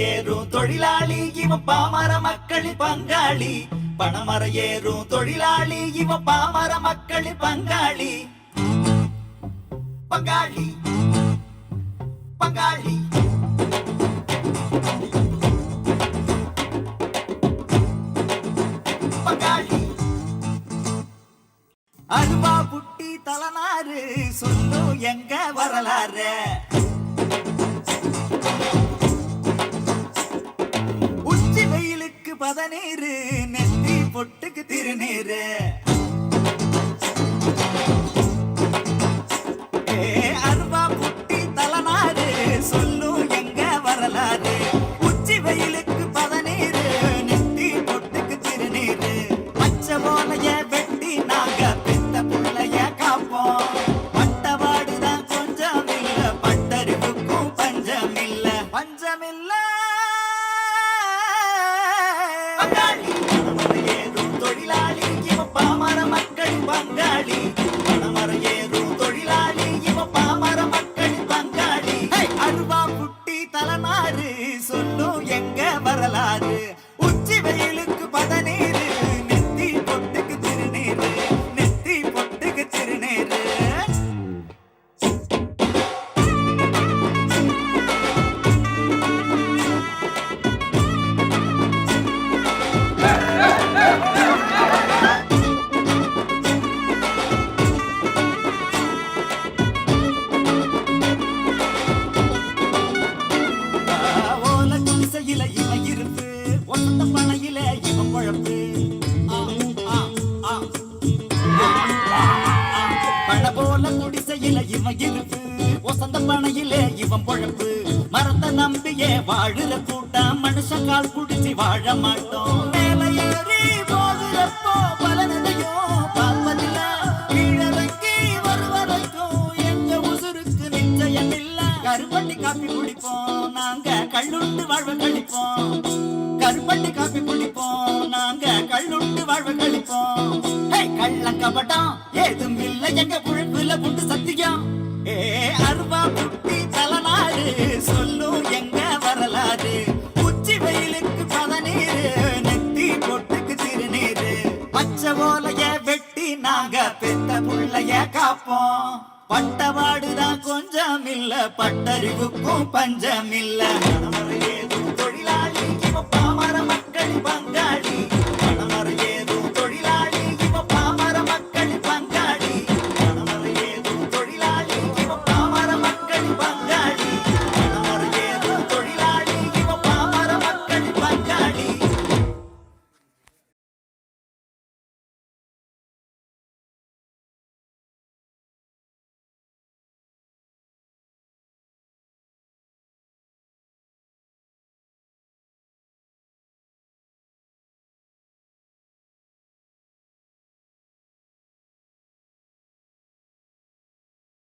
ஏறும் தொழிலாளி இவன் பாமர மக்களின் பங்காளி. பணமர ஏறும் தொழிலாளி இவன் பாமர மக்களின் பங்காளி. பங்காளி பங்காளி பங்காளி. அருவா புட்டி தலனாரு சொல்லும் எங்க வரலாறு. உச்சி வெயிலுக்கு பதநீரு நெத்தி பொட்டுக்கு திருநீரு. அருவா புட்டி தலனாரு சொல்லும் எங்க வரலாறு. உச்சி வெயிலுக்கு பதநீரு நெத்தி பொட்டுக்கு திருநீரு. பச்சை போலைய வெட்டி நாங்க பெத்த புள்ளைய காப்போம். பட்டவாடுதான் கொஞ்சம் இல்ல பட்டறிவுக்கும் பஞ்சம் இல்ல பஞ்சமில்ல. பங்காளி பணமர ஏறும் தொழிலாளி இவன் பாமர மக்களின் பங்காளி. பணமர ஏறும் தொழிலாளி இவன் பாமர மக்களின் பங்காளி. அருவா புட்டி தலனாரு சொல்லும் எங்க வரலாறு. உச்சி வெயிலுக்கு பதநீரு நெத்தி பொட்டுக்கு திருநீரு. நெத்தி பொட்டுக்கு திருநீரு. ஓல குடிசையில இவன் இருப்பு. ஒத்த பனையில இவன் குழப்பு. பண போல குடிசையில இவன் இருப்பு. ஒசந்த பனையில இவன் பொழப்பு. மரத்தை நம்பியே வாழுற கூட்டம் மனுஷன் கால் குடிச்சு வாழ மாட்டோம். மேல ஏறி போகிறப்போ பலனதையும் பார்ப்பதில்ல. கீழறங்கி வருவரைக்கும் எங்க உசுருக்கு நிச்சயம் இல்ல. கருப்பட்டி காப்பி குடிப்போம் நாங்க கள்ளுண்டு வாழ்வ கழிப்போம். கருப்பட்டி காப்பி குடிப்போம் நாங்க கள்ளுண்டு வாழ்வ கழிப்போம். கள்ள கபடம் ஏதும் இல்ல எங்க புழப்புல குண்டு சத்தியம். அருவா புட்டி தலனாரு சொல்லும் எங்க வரலாறு. உச்சி வெயிலுக்கு பதநீரு நெத்தி பொட்டுக்கு திருநீரு. பச்சை ஓலைய வெட்டி நாங்க பெத்த புள்ளைய காப்போம். பட்டவாடுதான் கொஞ்சம் இல்ல பட்டறிவுக்கும் பஞ்சம் இல்ல.